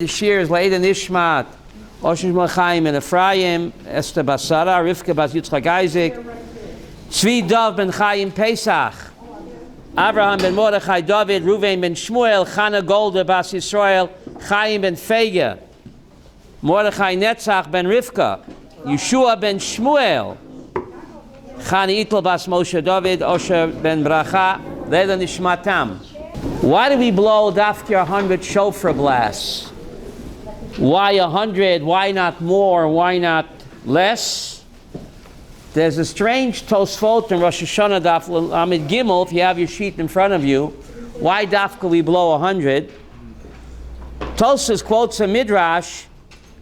The Shir is Leida Nishmat, Oshin Malchaim and Ephraim, Esther Basara, Rivka Bas Yitzchak Isaac, Tzvi Dov ben Chaim Pesach, Abraham ben Mordechai David, Ruvain ben Shmuel, Chana Golda Bas Yisrael, Chaim ben Fega, Mordechai Netzach ben Rivka, Yeshua ben Shmuel, Chani Itl Bas Moshe David, Osher ben Bracha, Leida Nishmatam. Why do we blow Dafki 100 shofar blasts? Why 100? Why not more? Why not less? There's a strange Tosfot in Rosh Hashanah Daf Lamed Gimel, if you have your sheet in front of you. Why Dafka we blow 100? Tosfos quotes a midrash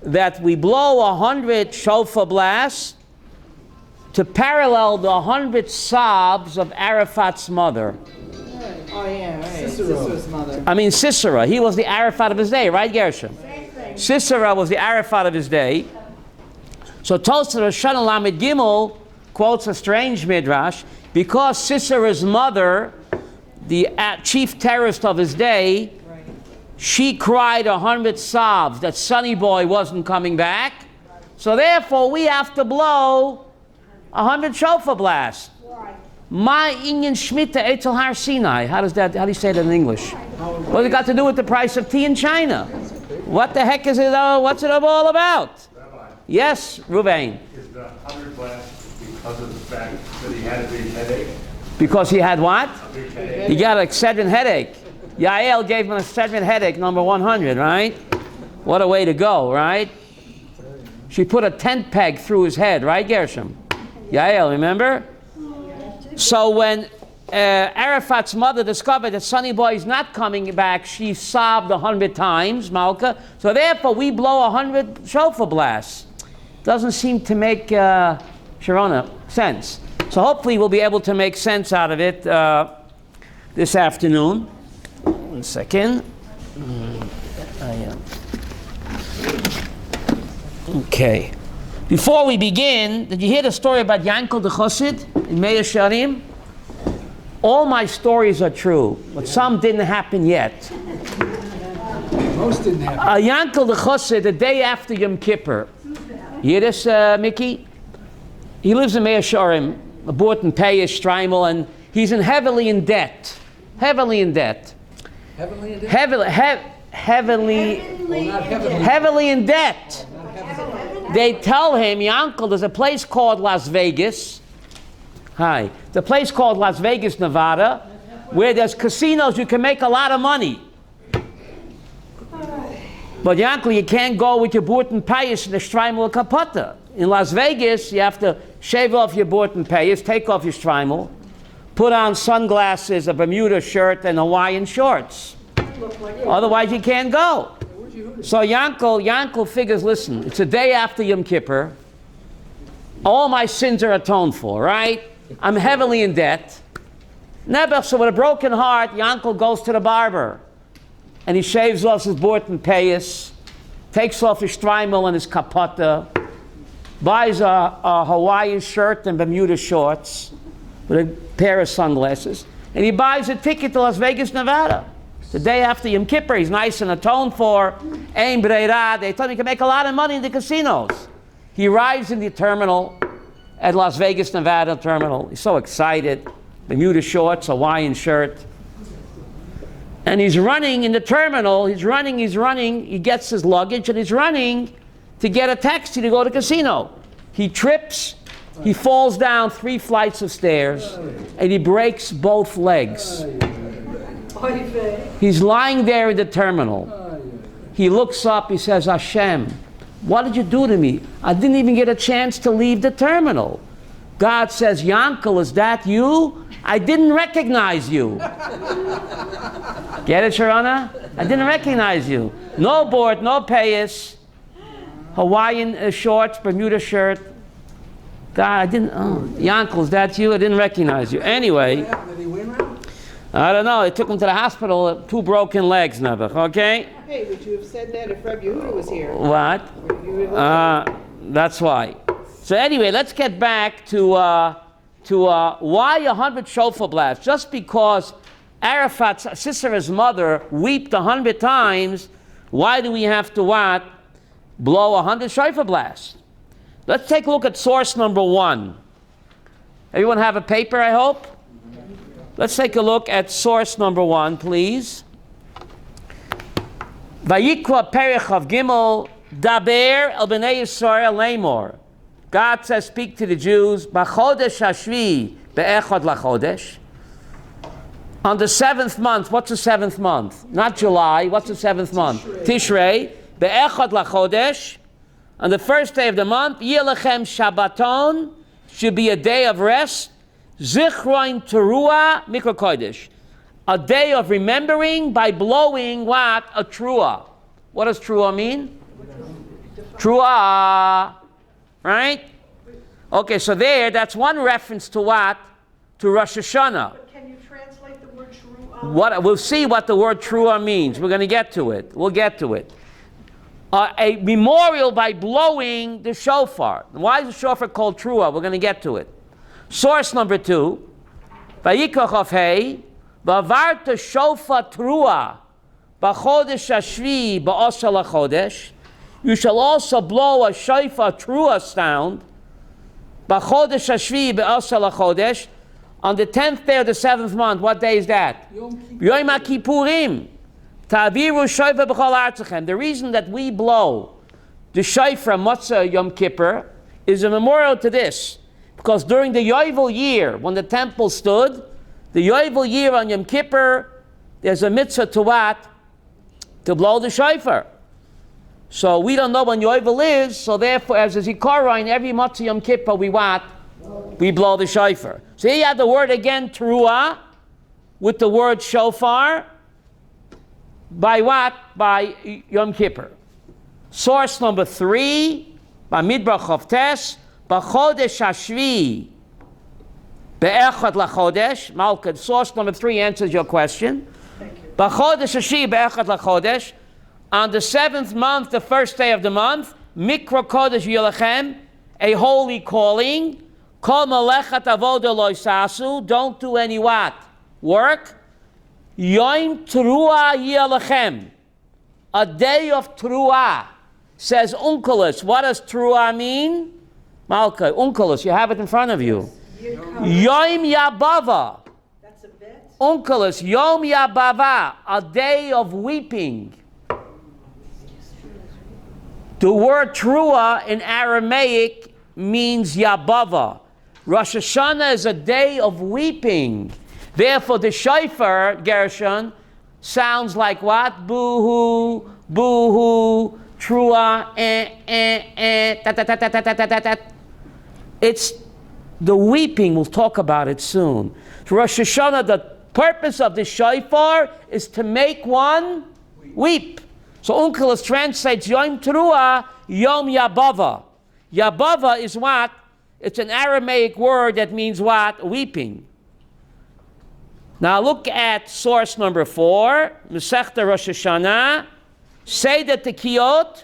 that we blow 100 shofar blasts to parallel the 100 sobs of Arafat's mother. Oh yeah, right. Sisera's mother. I mean Sisera. He was the Arafat of his day, right, Gershom? Sisera was the Arafat of his day. So Tosfos Rosh Hashanah Lamed Gimel quotes a strange midrash because Sisera's mother, the chief terrorist of his day, she cried 100 sobs that Sonny Boy wasn't coming back. So therefore we have to blow 100 shofar blasts. My Inyan Shmita Eitzel Har Sinai. How do you say that in English? What's it got to do with the price of tea in China? What the heck is it? What's it all about? Rabbi, Yes, Ruvain. is the 100 blast because of the fact that he had a big headache? Because he had what? A big headache. He got a Excedrin headache. Yael gave him an Excedrin headache, number 100, right? What a way to go, right? She put a tent peg through his head, right, Gershom? Yael, remember? So when Arafat's mother discovered that Sonny Boy is not coming back, she sobbed 100 times, Malka. So therefore, we blow 100 shofar blasts. Doesn't seem to make, Sharona, sense. So hopefully we'll be able to make sense out of it this afternoon. 1 second. Okay. Before we begin, did you hear the story about Yankel the Chassid in Meir Sharim? All my stories are true, but some didn't happen yet. Most didn't happen. Yankel the Chassid, the day after Yom Kippur. You hear this, Mickey? He lives in Meir Sharim, a Bort and Payish, Streimel, and he's heavily in debt. Heavily in debt. Heavenly and Heavily in debt. They tell him, Yankel, there's a place called Las Vegas. Hi. The place called Las Vegas, Nevada, where there's casinos you can make a lot of money. But Yankel, you can't go with your Bort and Payas in the Streimel Kapata. In Las Vegas, you have to shave off your Bort and Payas, take off your Streimel, put on sunglasses, a Bermuda shirt, and Hawaiian shorts. Otherwise, you can't go. So Yankel figures, listen, it's a day after Yom Kippur. All my sins are atoned for, right? I'm heavily in debt. Nebuch, so with a broken heart, Yankel goes to the barber. And he shaves off his Bort and Payas, takes off his Streimel and his kapata, buys a Hawaiian shirt and Bermuda shorts with a pair of sunglasses, and he buys a ticket to Las Vegas, Nevada. The day after Yom Kippur, he's nice and atoned for. Ein Breira. They told him he can make a lot of money in the casinos. He arrives in the terminal at Las Vegas, Nevada terminal. He's so excited. Bermuda shorts, Hawaiian shirt. And he's running in the terminal. He's running. He gets his luggage and he's running to get a taxi to go to the casino. He trips. He falls down 3 flights of stairs and he breaks both legs. He's lying there in the terminal. He looks up, he says, Hashem, what did you do to me? I didn't even get a chance to leave the terminal. God says, Yankel, is that you? I didn't recognize you. Get it, Sharona? I didn't recognize you. No Bort, no Payas, Hawaiian shorts, Bermuda shirt. God, I didn't, Yankel, is that you? I didn't recognize you. Anyway. Did he win round? I don't know. They took him to the hospital, 2 broken legs, Nebuch, okay? Hey, would you have said that if Rabbi Yehuda was here? What? That's why. So anyway, let's get back to why 100 shofar blasts. Just because Arafat's Sisera's mother wept 100 times Why do we have to what? Blow 100 shofar blasts. Let's take a look at source number 1. Everyone have a paper, I hope? Let's take a look at source number 1, please. Vayikra perich of Gimel, Daber el bnei Yisrael lemor. God says, speak to the Jews, B'chodesh hashvi be'echad lachodesh. On the 7th month, what's the 7th month? Not July, what's the 7th month? Tishrei. Be'echad lachodesh. On the first day of the month, Yelachem Shabbaton, should be a day of rest. Zichroin Teruah Mikra Kodesh. A day of remembering by blowing what? A Teruah. What does Teruah mean? Teruah. Right? Okay, so that's one reference to what? To Rosh Hashanah. But can you translate the word Teruah? We'll see what the word Teruah means. We're going to get to it. We'll get to it. A memorial by blowing the shofar. Why is the shofar called Teruah? We're going to get to it. Source number 2. Vayikra Chaf Hei, V'avarta shofar Teruah, B'chodesh hashvi ba'asar lachodesh. You shall also blow a shofar Teruah sound, B'chodesh hashvi ba'asar lachodesh, on the 10th day of the 7th month. What day is that? Yom HaKippurim. Ta'aviru shofar b'chol artzachem. The reason that we blow the shofar Motzei Yom Kippur is a memorial to this. Because during the Yovel year, when the temple stood, the Yovel year on Yom Kippur, there's a mitzvah to what? To blow the shofar. So we don't know when Yovel is, so therefore, as a Zikaron, every Motzei Yom Kippur, we what? We blow the shofar. So here you have the word again, Teruah, with the word shofar. By what? By Yom Kippur. Source number 3, by Midbar Chavtes, B'chodesh hashvi be'echad lachodesh. Malka, source number 3 answers your question. B'chodesh hashvi be'echad lachodesh. On the 7th month, the first day of the month, Mikra Kodesh Yelachem, a holy calling. Kol melechat avoda lo yisasu. Don't do any what? Work. Yom Teruah Yelachem, a day of Teruah, says Unkelus. What does Teruah mean? Malka, Unkelus, you have it in front of you. Yom Yabava. That's a bet. Unkelus, Yom Yabava, a day of weeping. The word Teruah in Aramaic means Yabava. Rosh Hashanah is a day of weeping. Therefore, the shofar, Gershon, sounds like what? Boo-hoo, boo-hoo, Teruah, ta-ta-ta-ta-ta-ta-ta-ta. It's the weeping. We'll talk about it soon. So Rosh Hashanah, the purpose of the shofar is to make one weep. So Unkelus translates Yom Teruah, Yom Yabava. Yabava is what? It's an Aramaic word that means what? Weeping. Now look at source number 4, Masechta Rosh Hashanah. Say that the Tekiyot,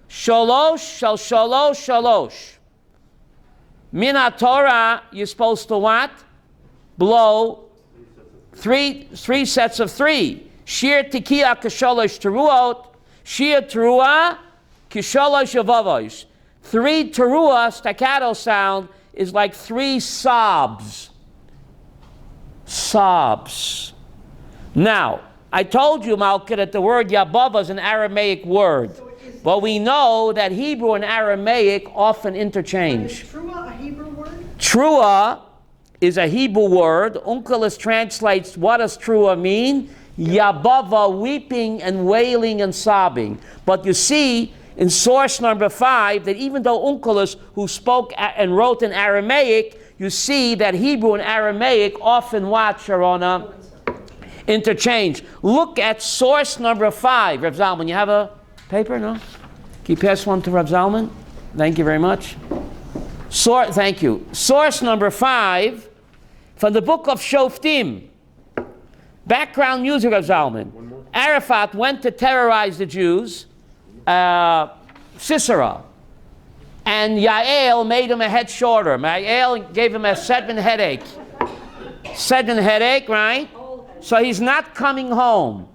Shalosh, Shal Shalosh, Shalosh. Min HaTorah, you're supposed to what? Blow three sets of 3. Shir Tekiah K'Shalosh Teruot, Shir Teruah K'Shalosh Yavavosh. 3 Teruah, staccato sound, is like 3 sobs. Sobs. Now, I told you, Malka, that the word Yabava is an Aramaic word. But we know that Hebrew and Aramaic often interchange. Is Teruah a Hebrew word? Teruah is a Hebrew word. Unkelus translates, what does Teruah mean? Yabava, weeping and wailing and sobbing. But you see, in source number 5, that even though Unkelus, who spoke and wrote in Aramaic, you see that Hebrew and Aramaic often what, Sharona? Interchange. Look at source number 5. Rav Zalman, you have a paper, no? Can you pass one to Rav Zalman? Thank you very much. Thank you. Source number 5 from the book of Shoftim. Background music, Rav Zalman. Arafat went to terrorize the Jews, Sisera. And Yael made him a head shorter. Yael gave him a sudden headache. Sudden headache, right? So he's not coming home.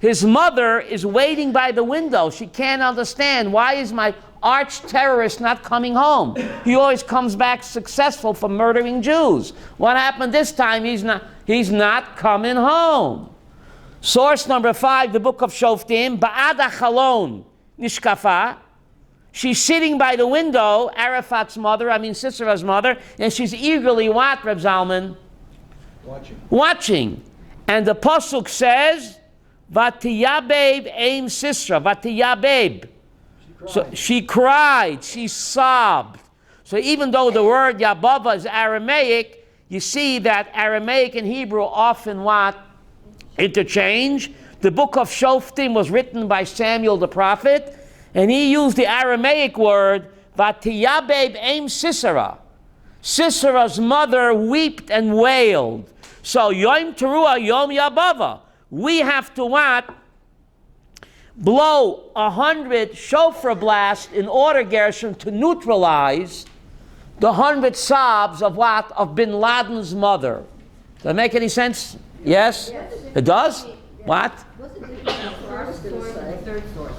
His mother is waiting by the window. She can't understand. Why is my arch terrorist not coming home? He always comes back successful for murdering Jews. What happened this time? He's not coming home. Source number 5, the book of Shoftim, Ba'ada Chalon Nishkafa. She's sitting by the window, Arafat's mother, Sisera's mother, and she's eagerly what, Reb Zalman? Watching. And the pasuk says, Vatiyabeb aim Sisera, Vatiyabeb. So she cried, she sobbed. So even though the word Yabava is Aramaic, you see that Aramaic and Hebrew often what? Interchange. The book of Shoftim was written by Samuel the prophet, and he used the Aramaic word, Vatiyabeb aim Sisera. Sisera's mother wept and wailed. So Yom Teruah, Yom Yabava. We have to what? Blow 100 shofar blasts in order, Gershom, to neutralize the 100 sobs of what? Of bin Laden's mother. Does that make any sense? Yes? It does? What? What's the difference between the first source and the third source?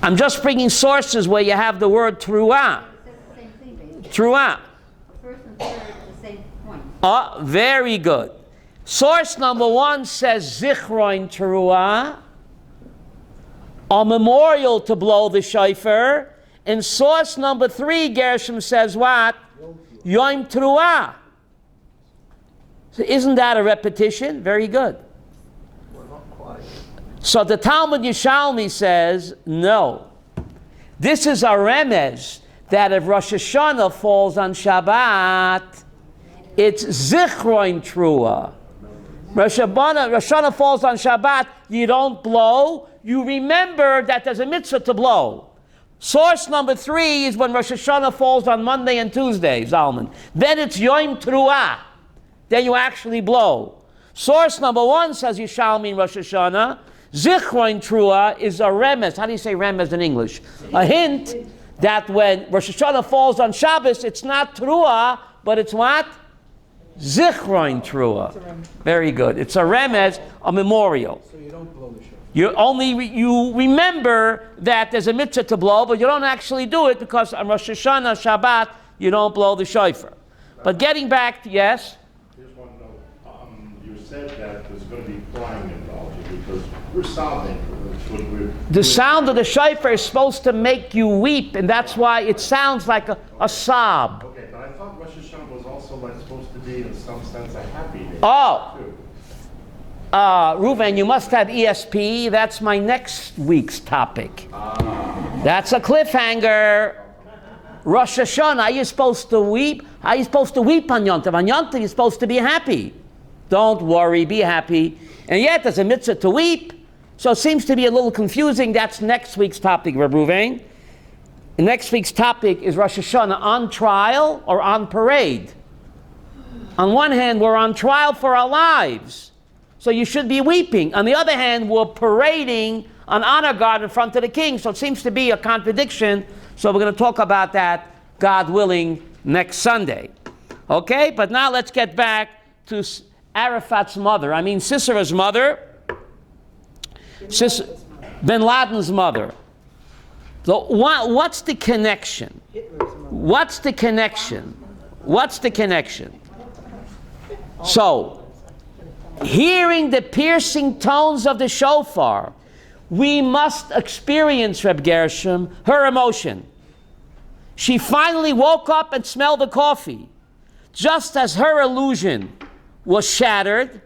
I'm just bringing sources where you have the word Teruah. It says the same thing, basically. Teruah. First and third are the same point. Oh, very good. Source number 1 says Zichron Teruah, a memorial to blow the shofar. And source number 3, Gershom, says what? Yom Teruah. So isn't that a repetition? Very good. So the Talmud Yerushalmi says, no. This is a remez that if Rosh Hashanah falls on Shabbat, it's Zichron Teruah. Rosh Hashanah falls on Shabbat, you don't blow. You remember that there's a mitzvah to blow. Source number 3 is when Rosh Hashanah falls on Monday and Tuesday, Zalman. Then it's Yom Teruah. Then you actually blow. Source number 1 says Yerushalmi in Rosh Hashanah. Zichron Teruah is a remez. How do you say remez in English? A hint that when Rosh Hashanah falls on Shabbos, it's not Teruah, but it's what? Zichron Teruah. Very good. It's a remez, a memorial. So you don't blow the shofar. You remember that there's a mitzvah to blow, but you don't actually do it because on Rosh Hashanah, Shabbat, you don't blow the shofar. But getting back to, yes? Here's one note. You said that there's going to be crying involved here because we're sobbing. The sound of the shofar is supposed to make you weep, and that's why it sounds like a sob. Okay, but I thought Rosh Hashanah was also supposed to be, in some sense, a happy day. Oh. Too. Reuven, you must have ESP. That's my next week's topic. That's a cliffhanger. Rosh Hashanah, are you supposed to weep? Are you supposed to weep on Yom Tov? On Yom Tov, you're supposed to be happy. Don't worry, be happy. And yet, there's a mitzvah to weep. So it seems to be a little confusing. That's next week's topic, Reb Reuven. Next week's topic is Rosh Hashanah on trial or on parade. On one hand, we're on trial for our lives. So you should be weeping. On the other hand, we're parading on honor guard in front of the king. So it seems to be a contradiction. So we're going to talk about that, God willing, next Sunday. Okay? But now let's get back to Arafat's mother. Sisera's mother. Bin Laden's mother. So what's the connection? What's the connection? What's the connection? So, hearing the piercing tones of the shofar, we must experience, Reb Gershom, her emotion. She finally woke up and smelled the coffee. Just as her illusion was shattered,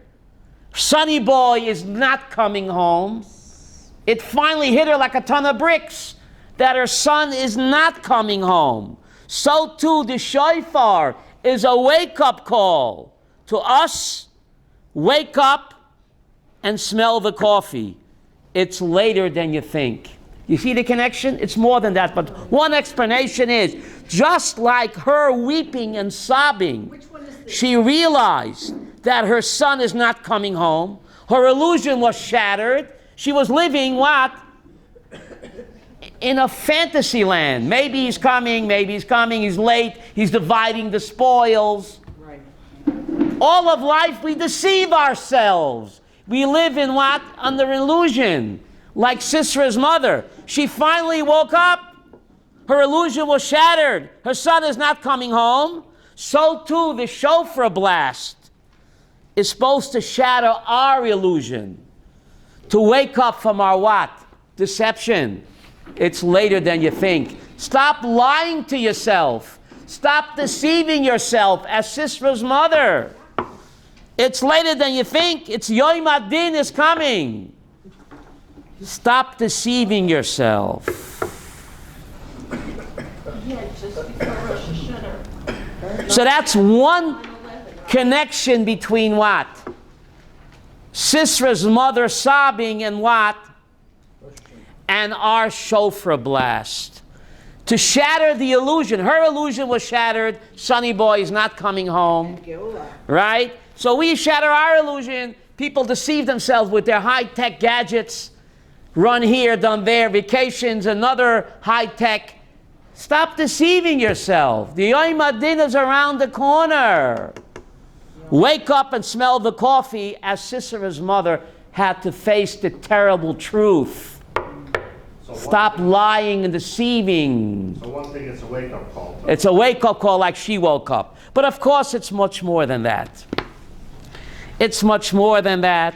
Sonny Boy is not coming home. It finally hit her like a ton of bricks that her son is not coming home. So too the shofar is a wake-up call to us. Wake up and smell the coffee. It's later than you think. You see the connection? It's more than that, but one explanation is, just like her weeping and sobbing, she realized that her son is not coming home. Her illusion was shattered. She was living what? In a fantasy land. Maybe he's coming, he's late, he's dividing the spoils. Right. All of life we deceive ourselves. We live in what? Under illusion. Like Sisera's mother. She finally woke up. Her illusion was shattered. Her son is not coming home. So too, the shofar blast is supposed to shatter our illusion. To wake up from our what? Deception. It's later than you think. Stop lying to yourself. Stop deceiving yourself as Sisera's mother. It's later than you think. It's Yom Adin is coming. Stop deceiving yourself. So that's one connection between what? Sisera's mother sobbing and what? And our shofar blast. To shatter the illusion. Her illusion was shattered. Sonny boy is not coming home. Right? So we shatter our illusion. People deceive themselves with their high-tech gadgets. Run here, done there, vacations, another high-tech. Stop deceiving yourself. The Yom Adin is around the corner. Wake up and smell the coffee, as Sisera's mother had to face the terrible truth. Stop lying and deceiving. So one thing, it's a wake-up call. It's a wake-up call like she woke up. But of course, it's much more than that. It's much more than that.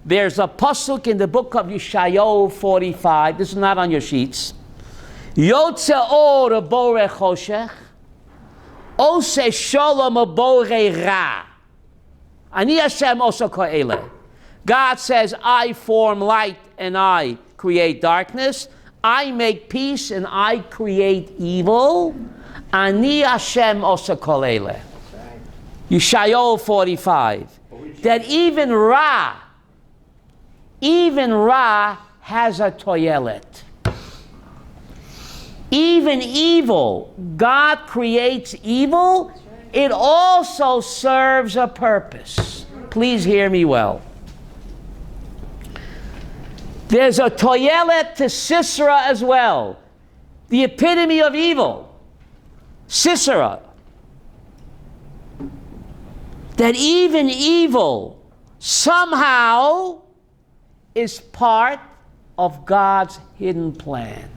There's a pasuk in the book of Yeshayahu 45. This is not on your sheets. Yotze or borei choshech, ose shalom borei ra. Ani Hashem oso ka'ele. God says, I form light and I create darkness. I make peace and I create evil. Ani Hashem oso ka'ele. Yeshayahu 45. That even Ra has a toyelet. Even evil, God creates evil, it also serves a purpose. Please hear me well. There's a toyelet to Sisera as well. The epitome of evil. Sisera. That even evil somehow is part of God's hidden plan.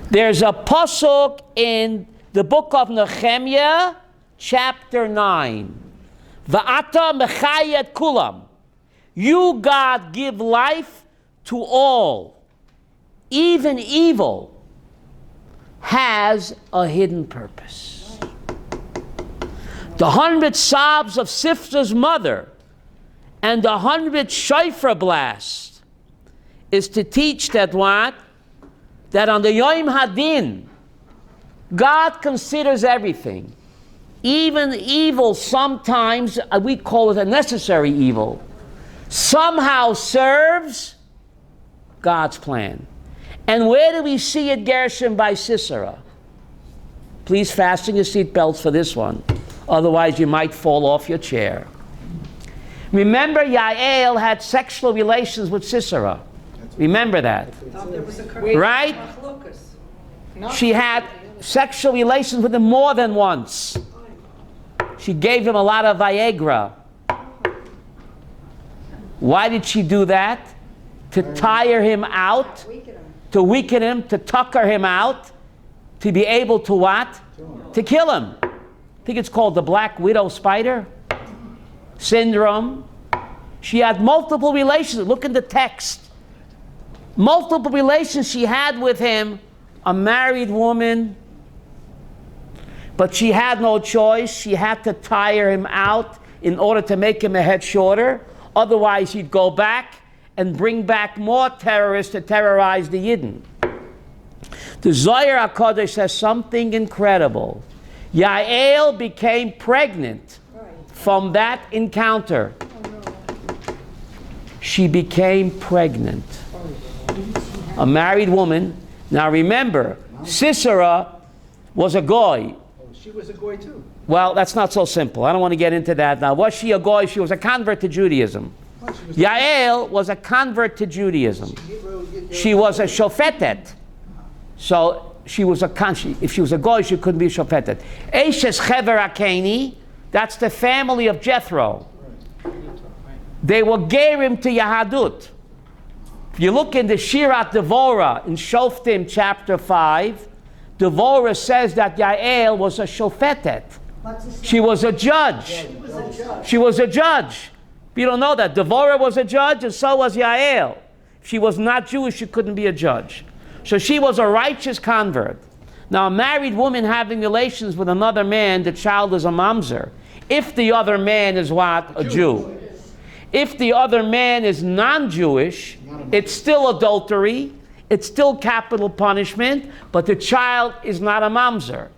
There's a pasuk in the book of Nehemiah, chapter 9. Va'ata mechayet kulam. You, God, give life to all. Even evil has a hidden purpose. The 100 sobs of Sifta's mother and the 100 shofar blasts is to teach that what? That on the Yom Hadin, God considers everything. Even evil sometimes, we call it a necessary evil, somehow serves God's plan. And where do we see it, Gershom, by Sisera? Please fasten your seatbelts for this one. Otherwise you might fall off your chair. Remember, Yael had sexual relations with Sisera. Remember that. Right? She had sexual relations with him more than once. She gave him a lot of Viagra. Why did she do that? To tire him out, to weaken him, to tucker him out, to be able to what? To kill him. I think it's called the Black Widow Spider syndrome. She had multiple relations. Look in the text. Multiple relations she had with him, a married woman, but she had no choice. She had to tire him out in order to make him a head shorter. Otherwise, he'd go back and bring back more terrorists to terrorize the Yidden. The Zohar HaKadosh says something incredible. Yael became pregnant from that encounter. She became pregnant. A married woman. Now remember, Sisera was a goy. She was a goy too. Well, that's not so simple. I don't want to get into that now. Was she a goy? She was a convert to Judaism. Yael was a convert to Judaism. She was a shofetet. So she was a if she was a goy, she couldn't be a shofetet. Eishes chever akeni, That's the family of Jethro. They were gerim to Yahadut. If you look in the Shirat Devorah in Shoftim chapter 5, Devorah says that Yael was a shofetet. She was a judge. She was a judge. You don't know that. Devorah was a judge and so was Yael. If she was not Jewish, she couldn't be a judge. So she was a righteous convert. Now, a married woman having relations with another man, the child is a mamzer. If the other man is what? A Jew. If the other man is non-Jewish, it's still adultery, it's still capital punishment, but the child is not a mamzer.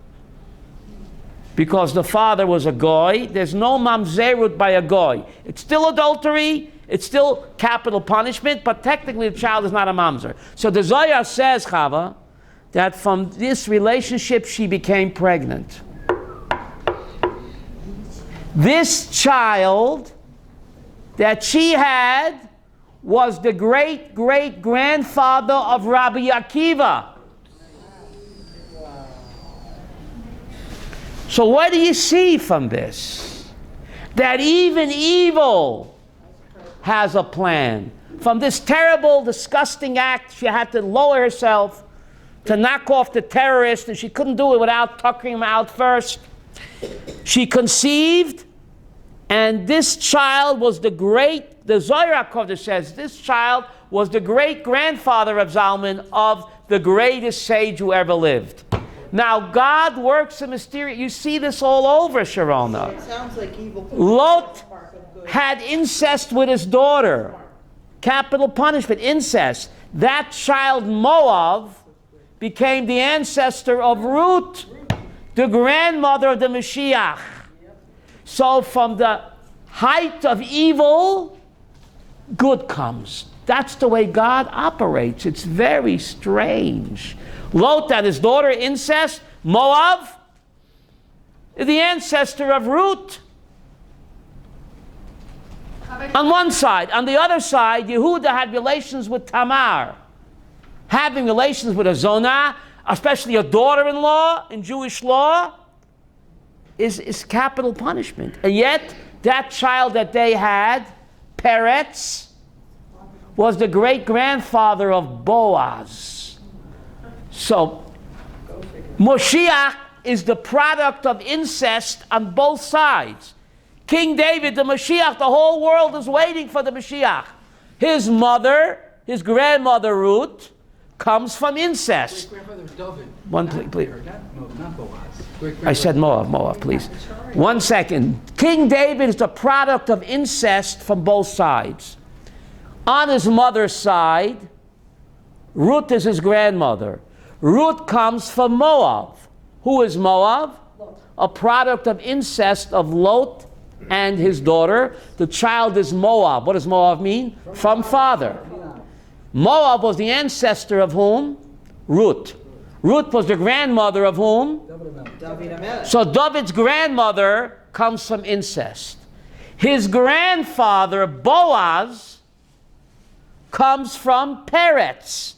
Because the father was a goy, there's no mamzerut by a goy. It's still adultery, it's still capital punishment, but technically the child is not a mamzer. So the Zohar says, Chava, that from this relationship she became pregnant. This child that she had was the great-great-grandfather of Rabbi Akiva. So what do you see from this? That even evil has a plan. From this terrible, disgusting act, she had to lower herself to knock off the terrorist, and she couldn't do it without tucking him out first. She conceived, and this child was the Zohar HaKodesh says, this child was the great-grandfather of Zalman, of the greatest sage who ever lived. Now, God works in mysterious... You see this all over, Sharona. It sounds like evil. Lot had incest with his daughter. Capital punishment, incest. That child, Moav, became the ancestor of Ruth, the grandmother of the Mashiach. So from the height of evil, good comes. That's the way God operates. It's very strange. Lot and his daughter, incest. Moav, the ancestor of Ruth. On one side. On the other side, Yehuda had relations with Tamar. Having relations with a Zonah, especially a daughter-in-law in Jewish law, is capital punishment. And yet, that child that they had, Peretz, was the great-grandfather of Boaz. So, Moshiach is the product of incest on both sides. King David, the Mashiach, the whole world is waiting for the Mashiach. His mother, his grandmother Ruth, comes from incest. Great-grandfather David. One, please. Not Boaz. I said Moav, please. 1 second. King David is the product of incest from both sides. On his mother's side, Ruth is his grandmother. Ruth comes from Moav. Who is Moav? A product of incest of Lot and his daughter. The child is Moab. What does Moab mean? From father. Moab was the ancestor of whom? Ruth. Ruth was the grandmother of whom? David. So David's grandmother comes from incest. His grandfather, Boaz, comes from Peretz.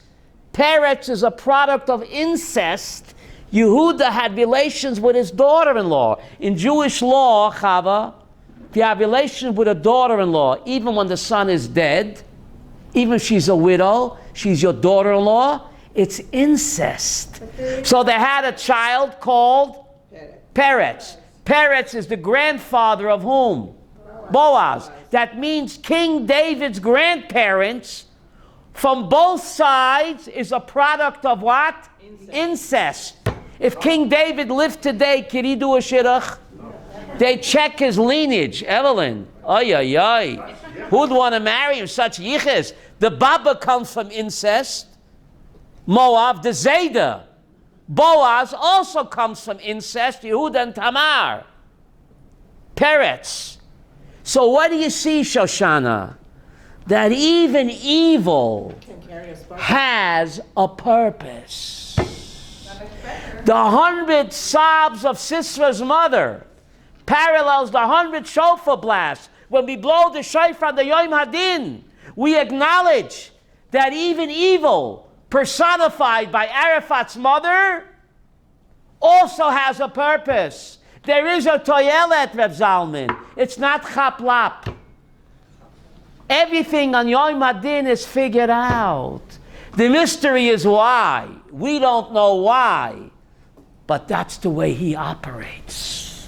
Peretz is a product of incest. Yehuda had relations with his daughter-in-law. In Jewish law, Chava, if you have relations with a daughter-in-law, even when the son is dead, even if she's a widow, she's your daughter-in-law, it's incest. So they had a child called Peretz. Peretz is the grandfather of whom? Boaz. That means King David's grandparents from both sides is a product of what? Incest. If King David lived today, could he do a shidduch? They check his lineage. Evelyn, ay, ay, ay. Who'd want to marry him? Such yiches. The Baba comes from incest. Moab, the Zayda. Boaz also comes from incest. Yehuda and Tamar. Peretz. So what do you see, Shoshana? That even evil has a purpose. The 100 sobs of Sisra's mother parallels the 100 shofar blasts. When we blow the shofar, the Yom Hadin, we acknowledge that even evil, personified by Arafat's mother, also has a purpose. There is a toilet, Reb Zalman. It's not chaplap. Everything on Yom Hadin is figured out. The mystery is why. We don't know why. But that's the way he operates.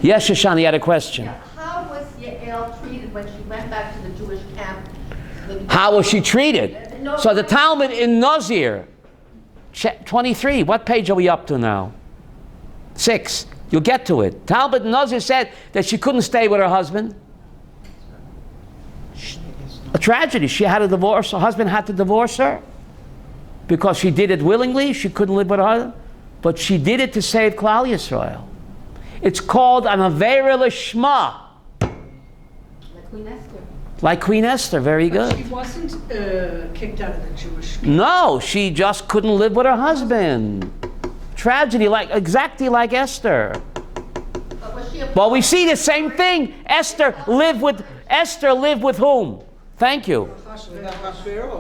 Yes, Shoshana, you had a question. Yeah, how was Yael treated when she went back to the Jewish camp? How was she treated? No. So the Talmud in Nazir, 23, what page are we up to now? 6. You'll get to it. Talmud in Nazir said that she couldn't stay with her husband. A tragedy. She had a divorce. Her husband had to divorce her because she did it willingly. She couldn't live with her husband. But she did it to save Klal Yisrael. It's called an Avera Lishma. Like Queen Esther. Like Queen Esther. Very good. She wasn't kicked out of the Jewish. No, she just couldn't live with her husband. Tragedy, exactly like Esther. But was she a Well, we see the same thing. Esther lived with whom? Thank you.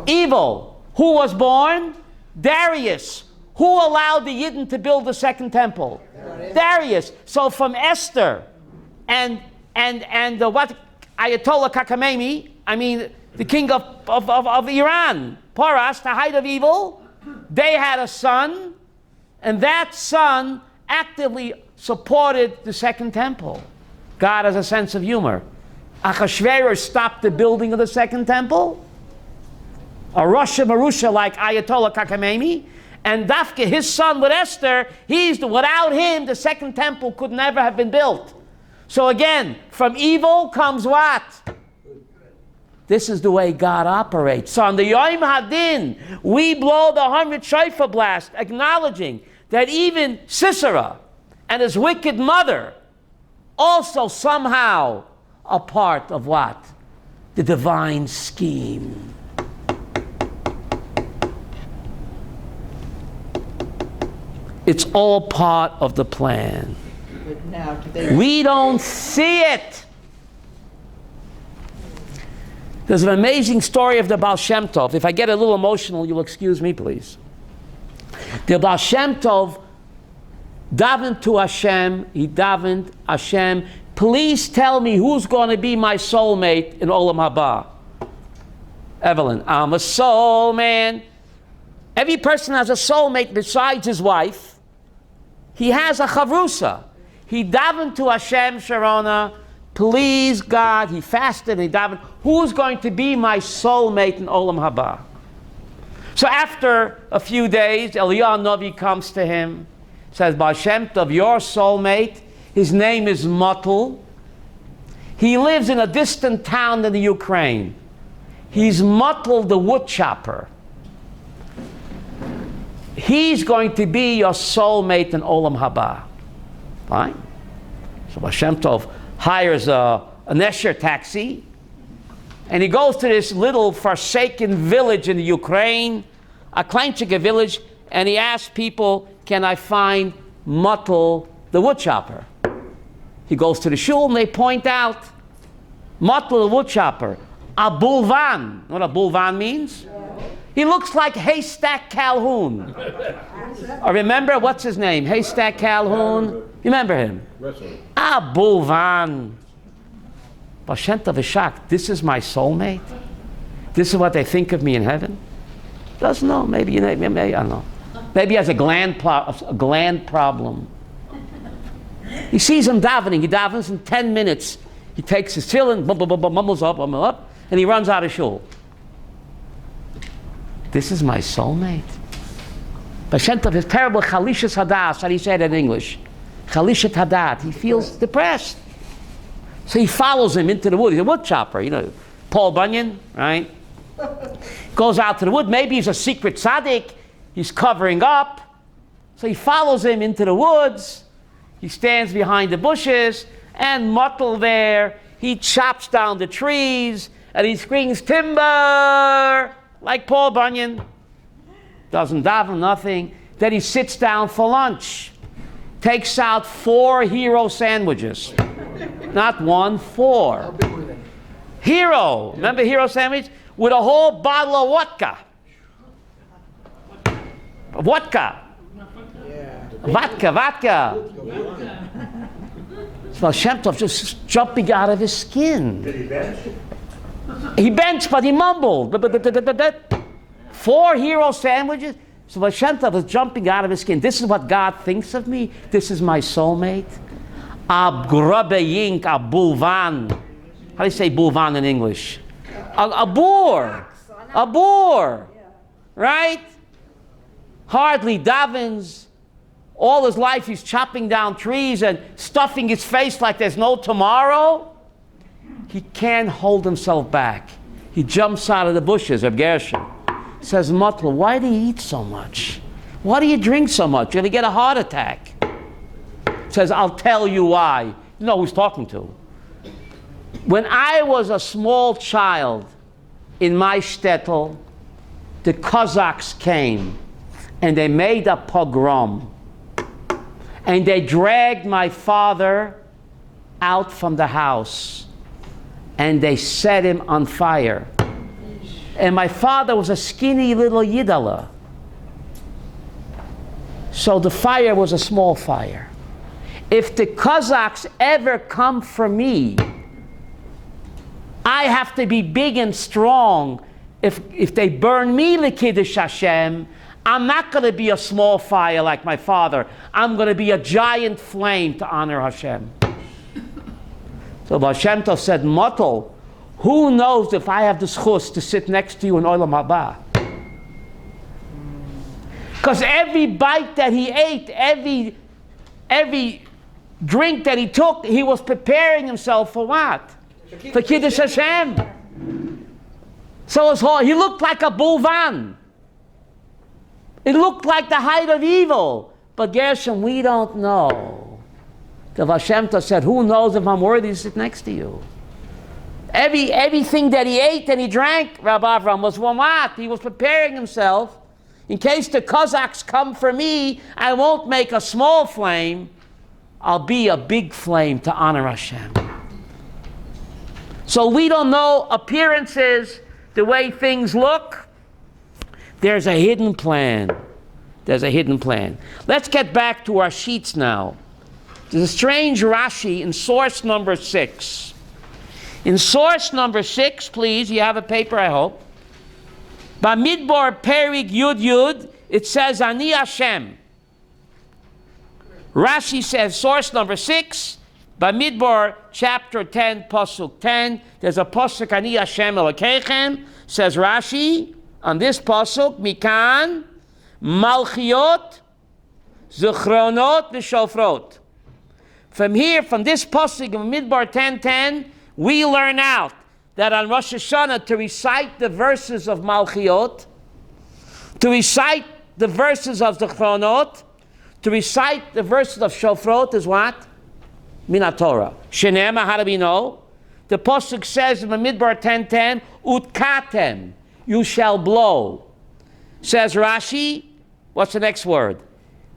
Evil. Who was born? Darius. Who allowed the Yidden to build the second temple? Darius. So from Esther and what Ayatollah Khamenei, I mean the king of Iran, Porus, the height of evil, they had a son, and that son actively supported the second temple. God has a sense of humor. Achashverosh stopped the building of the second temple. A Russia Marusha like Ayatollah Khamenei, and Dafka, his son with Esther, without him, the second temple could never have been built. So again, from evil comes what? This is the way God operates. So on the Yom Hadin, we blow the 100 shofar blast, acknowledging that even Sisera and his wicked mother also somehow a part of what? The divine scheme. It's all part of the plan. But now, do they? We don't see it. There's an amazing story of the Baal Shem Tov. If I get a little emotional, you'll excuse me, please. The Baal Shem Tov davened to Hashem. He davened, Hashem, please tell me who's going to be my soulmate in Olam Haba. Evelyn, I'm a soul man. Every person has a soulmate besides his wife. He has a chavrusa. He davened to Hashem, Sharona, please God, he fasted and he davened, who's going to be my soulmate in Olam Haba? So after a few days, Eliyahu Novi comes to him, says, Baal Shem Tov, your soulmate, his name is Motul. He lives in a distant town in the Ukraine. He's Motul the wood chopper. He's going to be your soulmate in Olam Haba. Fine? So Baal Shem Tov hires a Esher taxi, and he goes to this little forsaken village in the Ukraine, a Kleinchika village, and he asks people, can I find Motul the wood chopper? He goes to the shul and they point out, Motul the wood chopper, a bulvan. You know what a bulvan means? He looks like Haystack Calhoun. Remember, what's his name? Haystack Calhoun. You remember him? Ah, bulvan. Baal Shem Tov is shocked. This is my soulmate? This is what they think of me in heaven? Doesn't know. Maybe, maybe I don't know. Maybe he has a gland problem. He sees him davening. He davens in 10 minutes. He takes his tefillin, mumbles up, and he runs out of shul. This is my soulmate. Baal Shem Tov is terrible chalishat hadas. How do you say it in English? Chalishat hadat. He feels depressed. So he follows him into the wood. He's a wood chopper, you know, Paul Bunyan, right? Goes out to the wood. Maybe he's a secret tzaddik. He's covering up. So he follows him into the woods. He stands behind the bushes, and Motul there, he chops down the trees, and he screams, timber, like Paul Bunyan. Doesn't daven, nothing. Then he sits down for lunch. Takes out 4 hero sandwiches. Not 1, 4. How big were they? Hero. Remember hero sandwich? With a whole bottle of vodka. Vodka. Yeah. Vodka. So Shem Tov just jumping out of his skin. Did he bench? He benched, but he mumbled. 4 hero sandwiches. So Shem Tov was jumping out of his skin. This is what God thinks of me. This is my soulmate. A grubbe yink, a bulvan. How do you say bulvan in English? A boor. A boor. Right? Hardly davens. All his life he's chopping down trees and stuffing his face like there's no tomorrow. He can't hold himself back. He jumps out of the bushes of Gershon. Says, Mutl, why do you eat so much? Why do you drink so much? You're going to get a heart attack. Says, I'll tell you why. You know who he's talking to. When I was a small child in my shtetl, the Cossacks came and they made a pogrom. And they dragged my father out from the house and they set him on fire. And my father was a skinny little yidala. So the fire was a small fire. If the Cossacks ever come for me, I have to be big and strong. If they burn me l'kiddush Hashem, I'm not going to be a small fire like my father. I'm going to be a giant flame to honor Hashem. So Baal Shem Tov said, Mutl, who knows if I have the schus to sit next to you in Olam Haba? Because every bite that he ate, every drink that he took, he was preparing himself for what? For Kiddush Hashem. So he looked like a bulvan. It looked like the height of evil. But Gershom, we don't know. The Baal Shem Tov said, who knows if I'm worthy to sit next to you? Everything that he ate and he drank, Rabbi Avram, was what? He was preparing himself. In case the Cossacks come for me, I won't make a small flame. I'll be a big flame to honor Hashem. So we don't know appearances, the way things look. There's a hidden plan. There's a hidden plan. Let's get back to our sheets now. There's a strange Rashi in source number 6. In source number 6, please, you have a paper, I hope. Bamidbar Perik Yud Yud, it says, Ani Hashem. Rashi says, source number 6, Bamidbar chapter 10, Pasuk 10, there's a Pasuk, Ani Hashem Elokeichem, says Rashi, on this Pasuk, Mikan, Malchiot, Zuchronot, V'Shofrot. From here, from this Pasuk of Midbar 10:10, we learn out that on Rosh Hashanah to recite the verses of Malchiot, to recite the verses of Zuchronot, to recite the verses of Shofrot is what? Minat Torah. Shenema, how do we know? The Pasuk says in the Midbar 10:10, Utkatem, you shall blow. Says Rashi, what's the next word?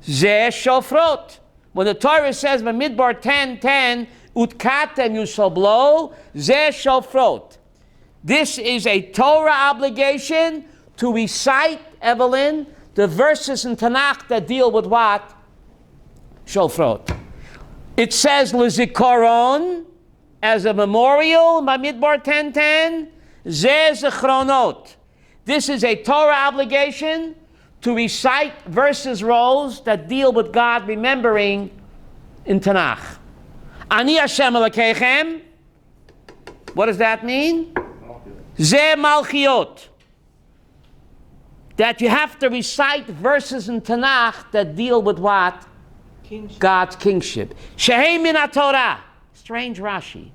Zeh Shofrot. When the Torah says in Midbar 10:10, Utkatem, you shall blow, Zeh Shofrot. This is a Torah obligation to recite, Evelyn, the verses in Tanakh that deal with what? Shofrot. It says L'Zikaron, as a memorial, by Midbar 10:10, Zeh Zichronot. This is a Torah obligation to recite verses, rows that deal with God remembering in Tanakh. Ani Hashem Elokeichem. What does that mean? Zeh Malchiot. That you have to recite verses in Tanakh that deal with what? Kingship. God's kingship. Shehei min Torah. Strange Rashi.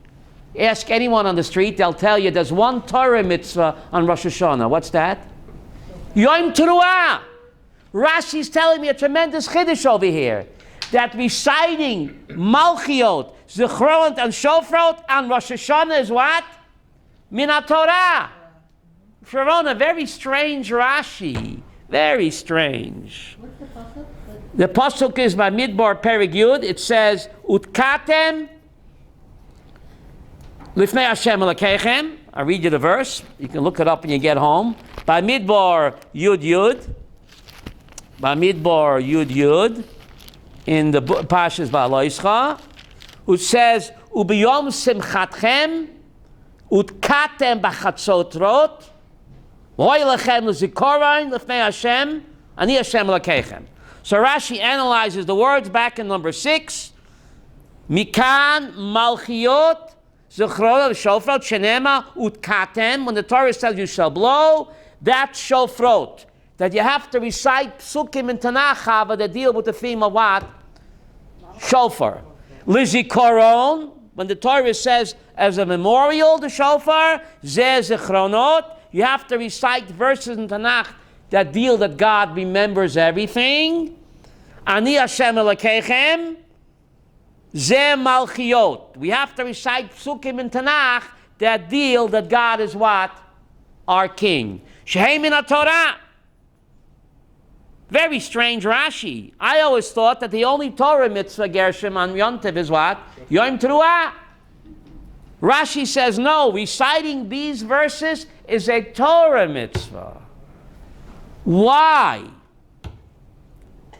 Ask anyone on the street, they'll tell you there's one Torah mitzvah on Rosh Hashanah. What's that? Yom Teruah. Rashi's telling me a tremendous chiddush over here. That reciting Malchiot, Zichrot, and Shofrot on Rosh Hashanah is what? Min Torah. Sharona, very strange Rashi. Very strange. What's the pasuk? The pasuk is by Midbar Perik Yud. It says, Utkatem Lifnei Hashem Elokeichem. I'll read you the verse. You can look it up when you get home. By Midbar Yud Yud. By Midbar Yud Yud. in the Pashas Ba'aloischa, who says, Ubiyom simchatchem, utkatem b'chatzotrot, v'hoy lechem l'zikoron l'fnei Hashem, ani Hashem l'keichem. So Rashi analyzes the words back in number 6, Mikan malchiot, Zechron shofar shenema utkatem. When the Torah says you shall blow, that's shofrot. That you have to recite psukim in Tanakh Chava that deal with the theme of what? Shofar. Lizikoron. When the Torah says as a memorial the shofar, zeh zechronot. You have to recite verses in Tanakh that deal that God remembers everything. Ani Hashem Elokeichem. Zeh malchiot. We have to recite psukim in Tanakh that deal that God is what? Our king. Shehei min HaTorah. Very strange Rashi. I always thought that the only Torah mitzvah Gershom on Yom Tov is what? Yom Teruah. Rashi says no, reciting these verses is a Torah mitzvah. Why?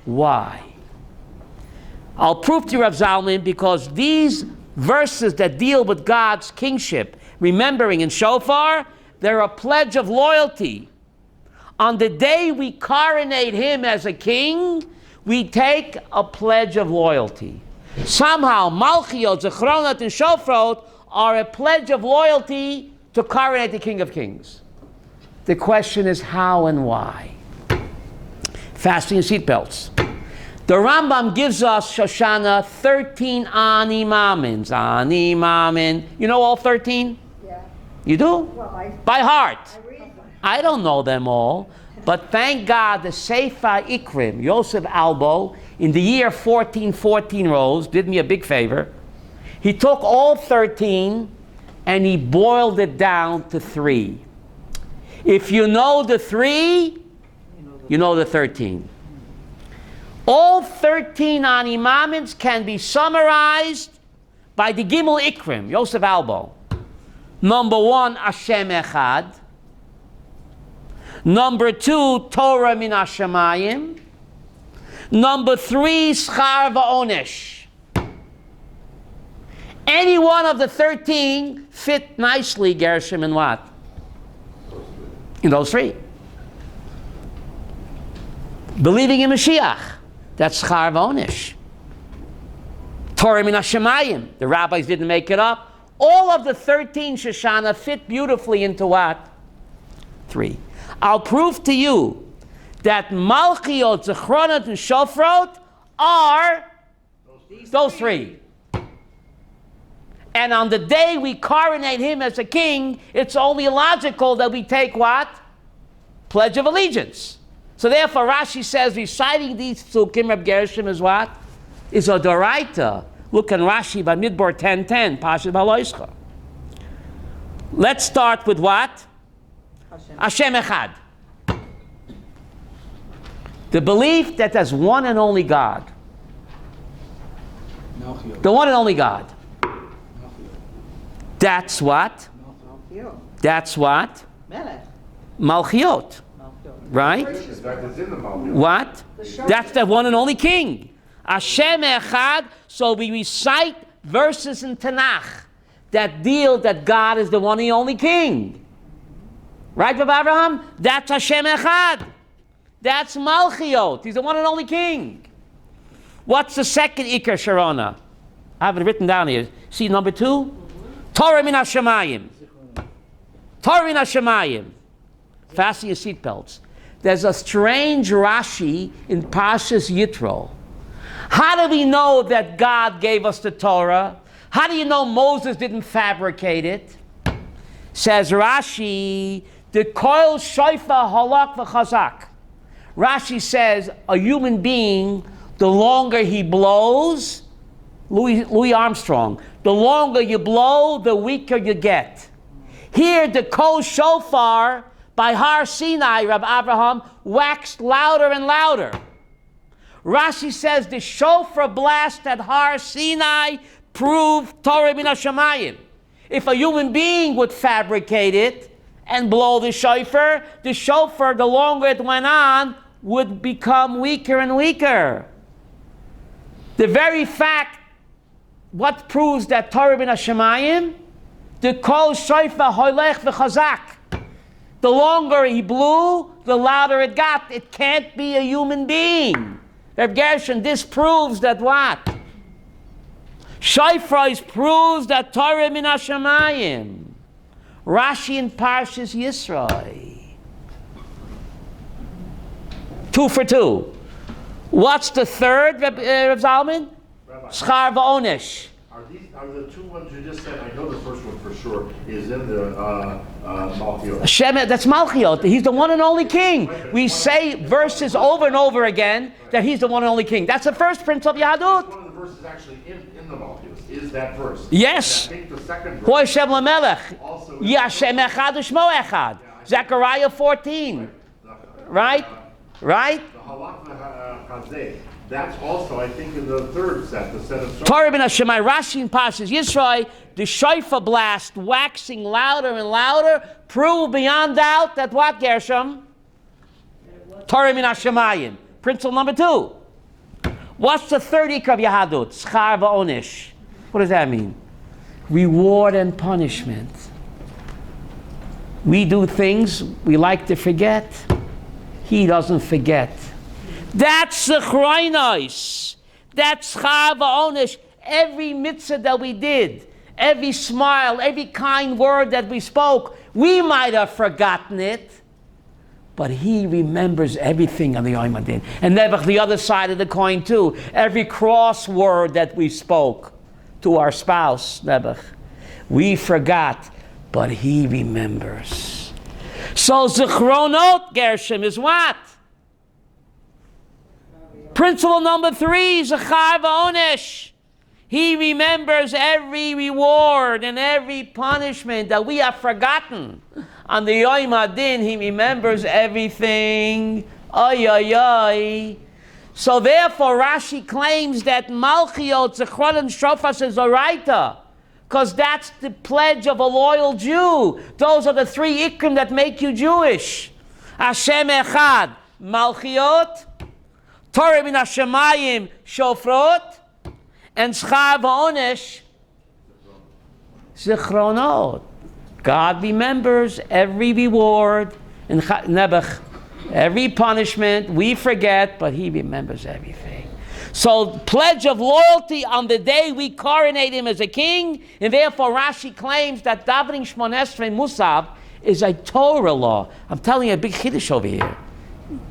Why? I'll prove to you, Rav Zalman, because these verses that deal with God's kingship, remembering in Shofar, they're a pledge of loyalty. On the day we coronate him as a king, we take a pledge of loyalty. Somehow, Malchiot, Zechronot, and Shofrot are a pledge of loyalty to coronate the King of Kings. The question is how and why. Fasten your seatbelts. The Rambam gives us, Shoshana, 13 Ani Mamins. Ani Mamin. You know all 13? Yeah. You do? Well, By heart. I read them. I don't know them all, but thank God the Sefer Ikrim, Yosef Albo, in the year 1414 rose, did me a big favor. He took all 13 and he boiled it down to 3. If you know the 3, you know the 13. All 13 Ani Mamins can be summarized by the Gimel Ikrim, Yosef Albo. Number 1, Hashem Echad. Number 2, Torah min Hashemayim. Number 3, Schar va'onesh. Any one of the 13 fit nicely, Gershom, in what? In those 3. Believing in Mashiach. That's Schar va'onesh. Torah min Hashemayim. The rabbis didn't make it up. All of the 13 Shoshana fit beautifully into what? 3. I'll prove to you that Malchiot, Zechronot, and Shofrot are those 3. And on the day we coronate him as a king, it's only logical that we take what? Pledge of allegiance. So therefore Rashi says reciting these psukim of Gershom is what? Is a doraita. Look in Rashi by Midbar 10:10, Pashas Ba'aloischa. Let's start with what? Hashem Echad. The belief that there's one and only God. The one and only God. That's what? That's what? Malchiot. Right? What? That's the one and only king. Hashem Echad. So we recite verses in Tanakh that deal that God is the one and only king. Right, Rabbi Abraham? That's Hashem Echad. That's Malchiot. He's the one and only king. What's the second Iker Sharona? I have it written down here. See number 2? Torah min Hashemayim. Torah min Hashemayim. Fasten your seatbelts. There's a strange Rashi in Pashas Yitro. How do we know that God gave us the Torah? How do you know Moses didn't fabricate it? Says Rashi, the koil shofar halak v'chazak. Rashi says a human being, the longer he blows, Louis Armstrong, the longer you blow, the weaker you get. Here, the kol shofar by Har Sinai, Rabbi Abraham, waxed louder and louder. Rashi says the shofar blast at Har Sinai proved Torah min Hashemayim. If a human being would fabricate it and blow the shofar, the longer it went on, would become weaker and weaker. The very fact, what proves that Torah bin Hashemayim? The kol shofar holech v'chazak. The longer he blew, the louder it got. It can't be a human being. Reb Gershon, this proves that what? Shofar proves that Torah min Hashemayim. Rashi in Parshas Yisro. 2 for 2. What's the third, Reb Zalman? Schar v'onesh. Are the two ones you just said? I know the first one for sure is in the Malchiot. Hashem, that's Malchiot. He's the one and only king. We say verses over and over again that he's the one and only king. That's the first principle of Yahadut. One of the verses actually in the Malchiot is that verse. Yes. And I think the second verse Hu Hashem lamelech. also Yashem echad u'shmo echad. Zechariah 14. Right? Right? the Halach Chazeh. That's also, I think, in the third set, the set of Torah bin Hashemayim, Rashi in Parshas Yisro, the shofar blast waxing louder and louder, prove beyond doubt that what, Gershom? Torah bin Hashemayim. Principle number 2. What's the third ikar of Yahadut? Schar v'onish. What does that mean? Reward and punishment. We do things we like to forget. He doesn't forget. That's the chroinos. That's schar v'onish. Every mitzvah that we did, every smile, every kind word that we spoke, we might have forgotten it, but he remembers everything on the Yom Hadin. And never the other side of the coin too. Every cross word that we spoke to our spouse, never. We forgot, but he remembers. So zichronot, Gershom, is what? Principle number 3, Zechar v'onesh. He remembers every reward and every punishment that we have forgotten. On the Yom Hadin, he remembers everything. Oy, oy, oy. So therefore, Rashi claims that Malchiot, Zechron, and Shofar is Oraita, because that's the pledge of a loyal Jew. Those are the 3 ikrim that make you Jewish. Hashem Echad, Malchiot, Torah min Hashemayim, Shofrot, and Schar v'onesh, Zichronot. God remembers every reward and Nebuch, every punishment. We forget, but he remembers everything. So, pledge of loyalty on the day we coronate him as a king, and therefore Rashi claims that davening Shmon Esrei Musaf is a Torah law. I'm telling you a big chiddush over here.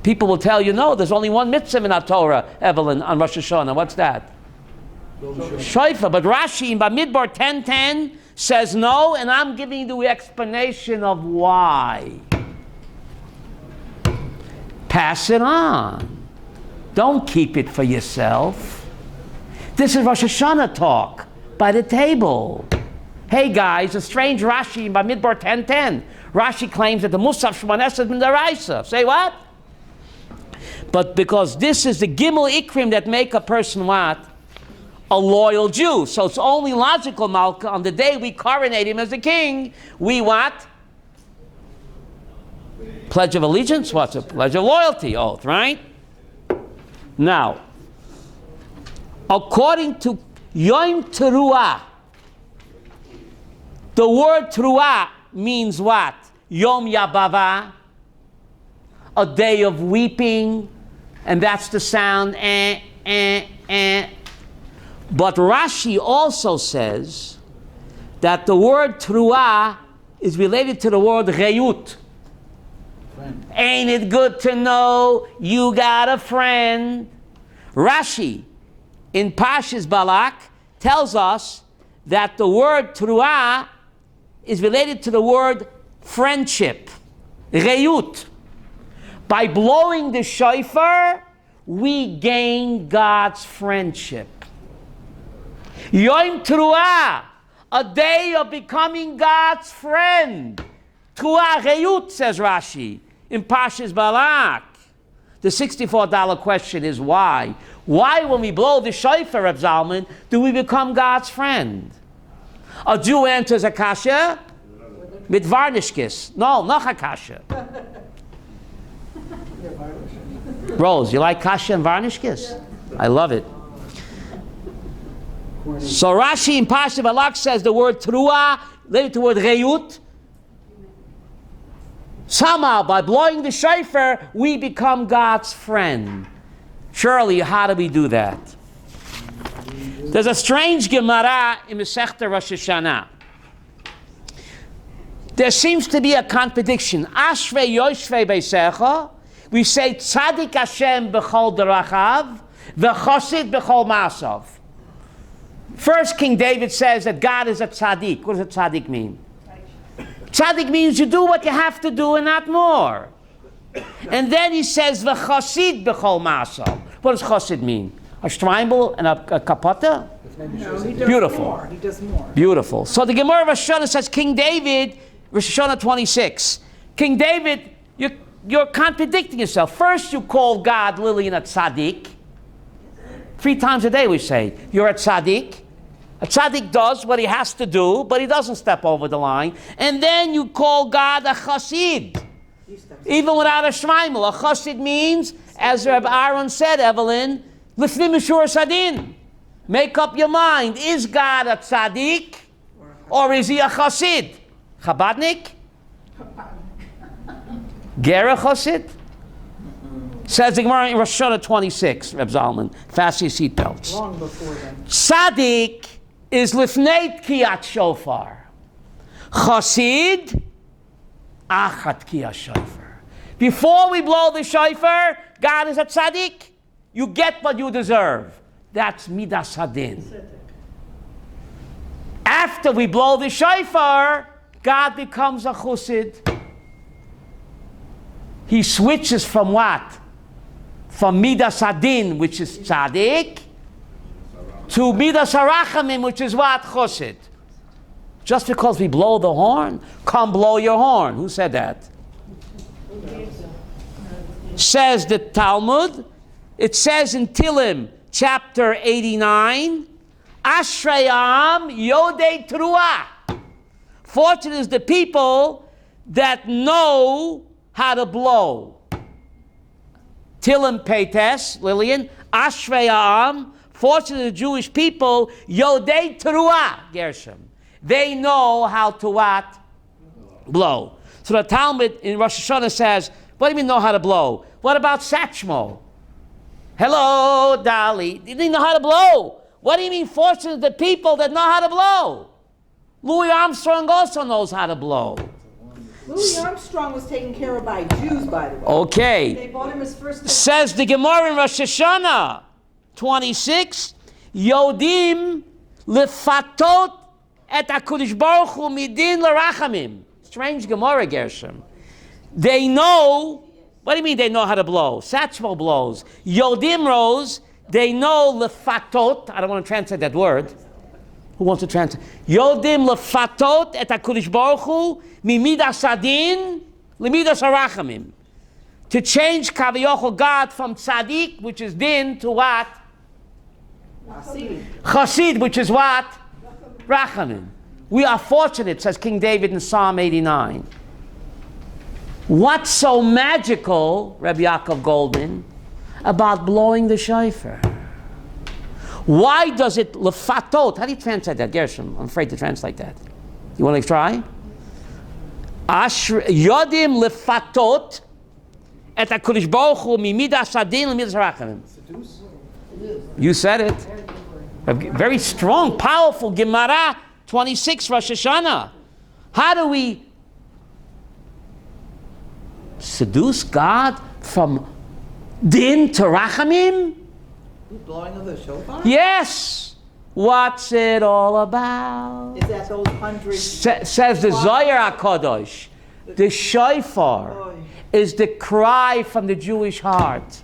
People will tell you, no, there's only one mitzvah in our Torah, Evelyn, on Rosh Hashanah. What's that? Shofar. But Rashi in Bamidbar 10:10 says no, and I'm giving you the explanation of why. Pass it on. Don't keep it for yourself. This is Rosh Hashanah talk by the table. Hey guys, a strange Rashi in Bamidbar 10:10. Rashi claims that the Musaf Shmon Esrei min daraisa. Say what? But because this is the Gimel Ikrim that make a person what? A loyal Jew. So it's only logical, Malka, on the day we coronate him as the king, we what? Pledge of allegiance? What's a pledge of loyalty oath, right? Now, according to Yom Teruah, the word Teruah means what? Yom Yabava, a day of weeping, and that's the sound, But Rashi also says that the word Teruah is related to the word Reyut. Ain't it good to know you got a friend? Rashi in Parshas Balak tells us that the word Teruah is related to the word friendship, Reyut. By blowing the shofar, we gain God's friendship. Yom Teruah, a day of becoming God's friend. Teruah Reyut, says Rashi in Parshas Balak. The $64 question is why? Why, when we blow the shofar, Reb Zalman, do we become God's friend? A Jew enters a kasha mit varnishkis. No, noch a kasha. Rose, you like kasha and varnishkis? I love it. So Rashi in Pasha Balak says the word Trua, related to the word Reyut. Somehow, by blowing the shofar, we become God's friend. Surely, how do we do that? There's a strange Gemara in Masechta Rosh Hashanah. There seems to be a contradiction. Ashrei Yoshvei Beisecha, we say Tzadik Hashem b'chol derachav, v'chosid b'chol maasav. First, King David says that God is a tzaddik. What does a tzaddik mean? Tzaddik means you do what you have to do and not more. And then he says v'chosid b'chol maasav. What does chosid mean? A shtrimbel and a kapata? No, he does Beautiful. more. He does more. Beautiful. So the Gemara of Rosh Hashanah says King David, Rosh Hashanah 26. King David, you're contradicting yourself. First you call God Lillian a tzaddik. 3 times a day we say, you're a tzaddik. A tzaddik does what he has to do, but he doesn't step over the line. And then you call God a chassid. Even without a shmaimel. A chassid means, as Rabbi Aaron said, Evelyn, Lifnim Mishur Sadin. Make up your mind. Is God a tzaddik or is he a chassid? Chabadnik? Gera chassid? Says the Gemara in Rosh Hashanah 26, Reb Zalman. Fasten your seatbelts. Long before then. Tzaddik is lifnei tkiyat shofar. Chassid, achat tkiyat shofar. Before we blow the shofar, God is a tzaddik. You get what you deserve. That's midas hadin. After we blow the shofar, God becomes a chassid. He switches from what? From midas hadin, which is tzaddik, to midas harachamim, which is what? Chassid. Just because we blow the horn, come blow your horn. Who said that? Says the Talmud. It says in Tilim, chapter 89, Ashrayam Yodei Truah. Fortunate is the people that know how to blow. Tilim Peites, Lillian, Ashrayam. Fortunate the Jewish people, Yodei Truah, Gershom. They know how to what? Blow. So the Talmud in Rosh Hashanah says, what do you mean know how to blow? What about Satchmo? Hello, Dolly. You didn't know how to blow. What do you mean fortunate the people that know how to blow? Louis Armstrong also knows how to blow. Louis Armstrong was taken care of by Jews, by the way. Okay. They bought him his first. Says the Gemara in Rosh Hashanah 26, Yodim lefatot et HaKadosh Baruch Hu midin l'rachamim. Strange Gemara, Gershom. They know, what do you mean they know how to blow? Satchmo blows. Yodim rose, they know lefatot. I don't want to translate that word. Who wants to translate? Yodim lefatot et HaKadosh Baruch Hu mimidas adin limidas harachamim. To change Kaviyachol God from tzaddik, which is din, to what? Chassid, which is what? Rachamim. We are fortunate, says King David in Psalm 89. What's so magical, Rabbi Yaakov Goldman, about blowing the shofar? Why does it lefatot? How do you translate that, Gershom? I'm afraid to translate that. You want to try? Yodim lefatot et HaKadosh Baruch Hu mimidas adin limidas harachamim. You said it. A very strong, powerful Gemara 26 Rosh Hashanah. How do we seduce God from din to rachamim? Blowing of the shofar? Yes. What's it all about? Is that those hundreds? Says the Zohar HaKadosh, the shofar is the cry from the Jewish heart.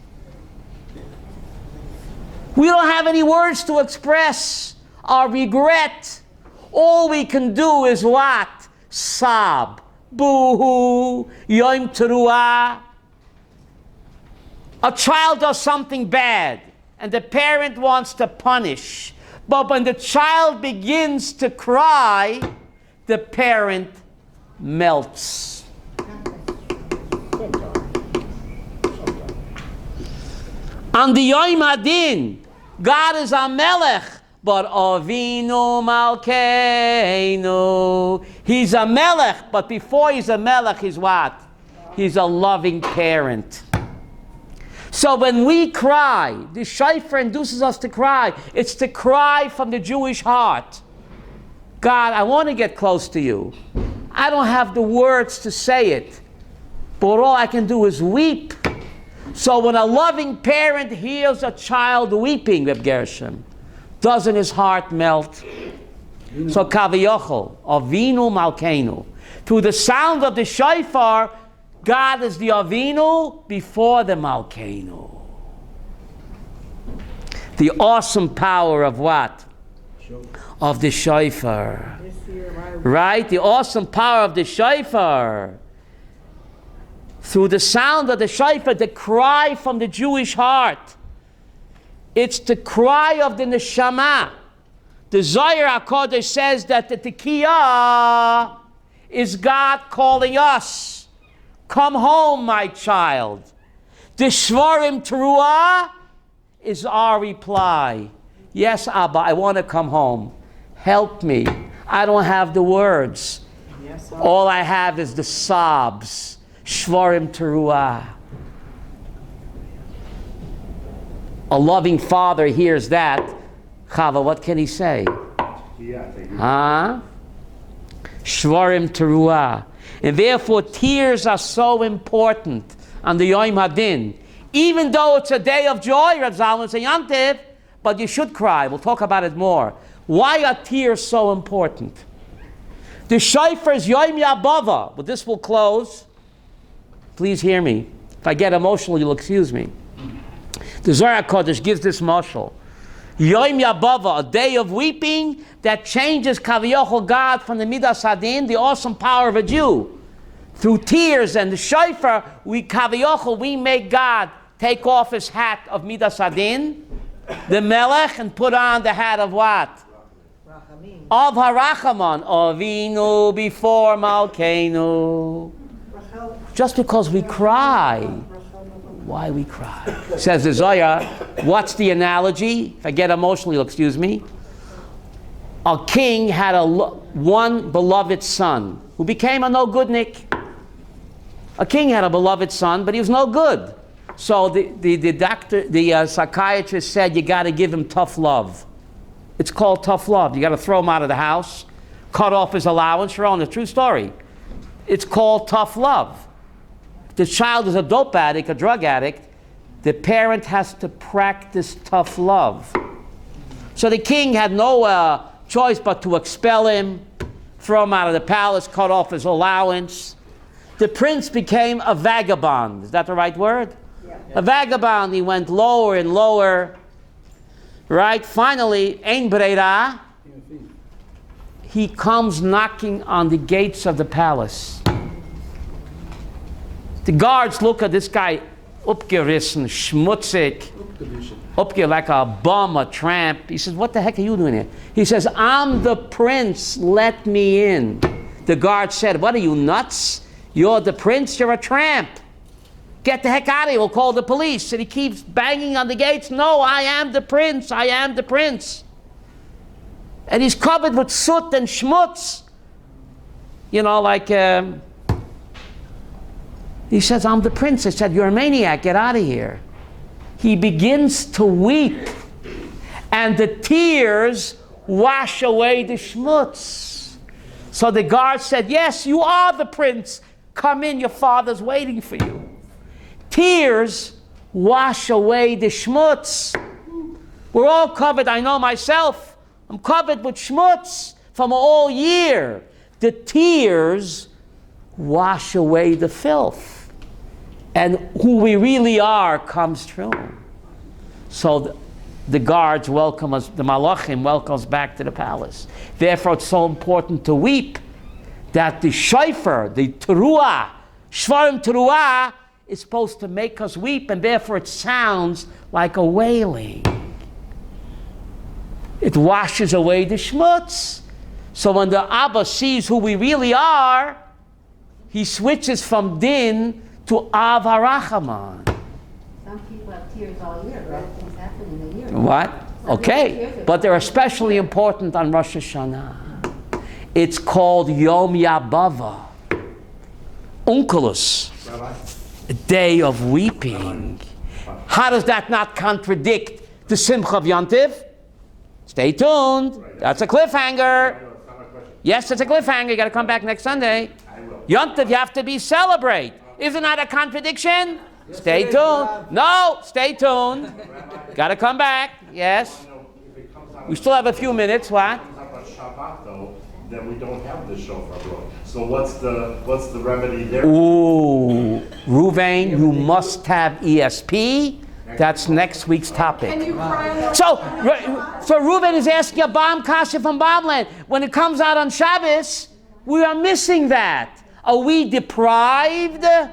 We don't have any words to express our regret. All we can do is what? Sob. Boo-hoo. Yom Teruah. A child does something bad, and the parent wants to punish. But when the child begins to cry, the parent melts. On the Yom Hadin, God is our Melech, but Avinu Malkeinu. He's a melech, but before he's a melech, he's what? He's a loving parent. So when we cry, the shofar induces us to cry. It's to cry from the Jewish heart. God, I want to get close to you. I don't have the words to say it, but all I can do is weep. So when a loving parent hears a child weeping, Reb Gershom, doesn't his heart melt? So Kaviyachol, Avinu Malkeinu. Through the sound of the shofar, God is the Avinu before the Malkeinu. The awesome power of what? Of the shofar. Right? The awesome power of the shofar. Through the sound of the shofar, the cry from the Jewish heart. It's the cry of the neshama. The Zohar HaKodesh says that the Tekiyah is God calling us. Come home, my child. The Shvarim Teruah is our reply. Yes, Abba, I want to come home. Help me. I don't have the words. Yes, all I have is the sobs. Shvarim Teruah. A loving father hears that. Chava, what can he say? Huh? Shvarim Teruah. And therefore tears are so important on the Yom Hadin. Even though it's a day of joy, Rav Zalman say Yantiv, but you should cry. We'll talk about it more. Why are tears so important? The shofar's Yom Yabava. But this will close. Please hear me. If I get emotional, you'll excuse me. The Zohar HaKodesh gives this mashal. Yom Yabava, a day of weeping that changes Kaviyachol God from the Midas Hadin, the awesome power of a Jew. Through tears and the shofar, we Kaviyachol, we make God take off his hat of Midas Hadin, the Melech, and put on the hat of what? Of Harachaman, Avinu before Malkeinu. Just because we cry. Why we cry? Says the Zohar, what's the analogy? If I get emotional, you'll excuse me. A king had one beloved son who became a no-goodnik. A king had a beloved son, but he was no good. So the psychiatrist said, you got to give him tough love. It's called tough love. You got to throw him out of the house, cut off his allowance. You're on a true story. It's called tough love. The child is a dope addict, a drug addict. The parent has to practice tough love. So the king had no choice but to expel him, throw him out of the palace, cut off his allowance. The prince became a vagabond. Is that the right word? Yeah. A vagabond. He went lower and lower. Right? Finally, Ein Breira, he comes knocking on the gates of the palace. The guards look at this guy, upgerissen, schmutzig, like a bum, a tramp. He says, what the heck are you doing here? He says, I'm the prince, let me in. The guard said, what are you, nuts? You're the prince, you're a tramp. Get the heck out of here, we'll call the police. And he keeps banging on the gates. No, I am the prince, I am the prince. And he's covered with soot and schmutz. You know, like... he says, I'm the prince. I said, you're a maniac, get out of here. He begins to weep, and the tears wash away the schmutz. So the guard said, yes, you are the prince. Come in, your father's waiting for you. Tears wash away the schmutz. We're all covered, I know myself. I'm covered with schmutz from all year. The tears wash away the filth. And who we really are comes true. So the guards welcome us, the malachim welcome us back to the palace. Therefore, it's so important to weep that the shofar, the teruah, shvarim teruah, is supposed to make us weep, and therefore it sounds like a wailing. It washes away the schmutz. So when the Abba sees who we really are, he switches from din to Av HaRachaman. Some people have tears all year, right? Things happen in the year. What? Okay, but they're especially important on Rosh Hashanah. It's called Yom Yabava, Unkelus, a day of weeping. How does that not contradict the Simcha of Yontiv? Stay tuned. That's a cliffhanger. Yes, it's a cliffhanger. You got to come back next Sunday. Yontiv, you have to be celebrate. Isn't that a contradiction? Stay tuned. No, stay tuned. Got to come back. Yes. We still have a few minutes. What? Shabbat though, then we don't have the shofar blowing. So what's the remedy there? Ooh, Ruvain, you must have ESP. That's next week's topic. Can you cry on the So Reuven is asking a bomb kasha from Bomland. When it comes out on Shabbos, we are missing that. Are we deprived? Not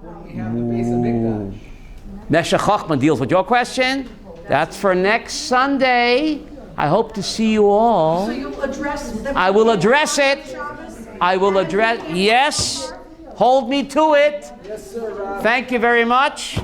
when we have the base of Mikdash. Meshech Chochmah deals with your question. That's for next Sunday. I hope to see you all. So you'll address them? I will address it. I will address. Yes. Hold me to it. Yes, sir, Rabbi. Thank you very much.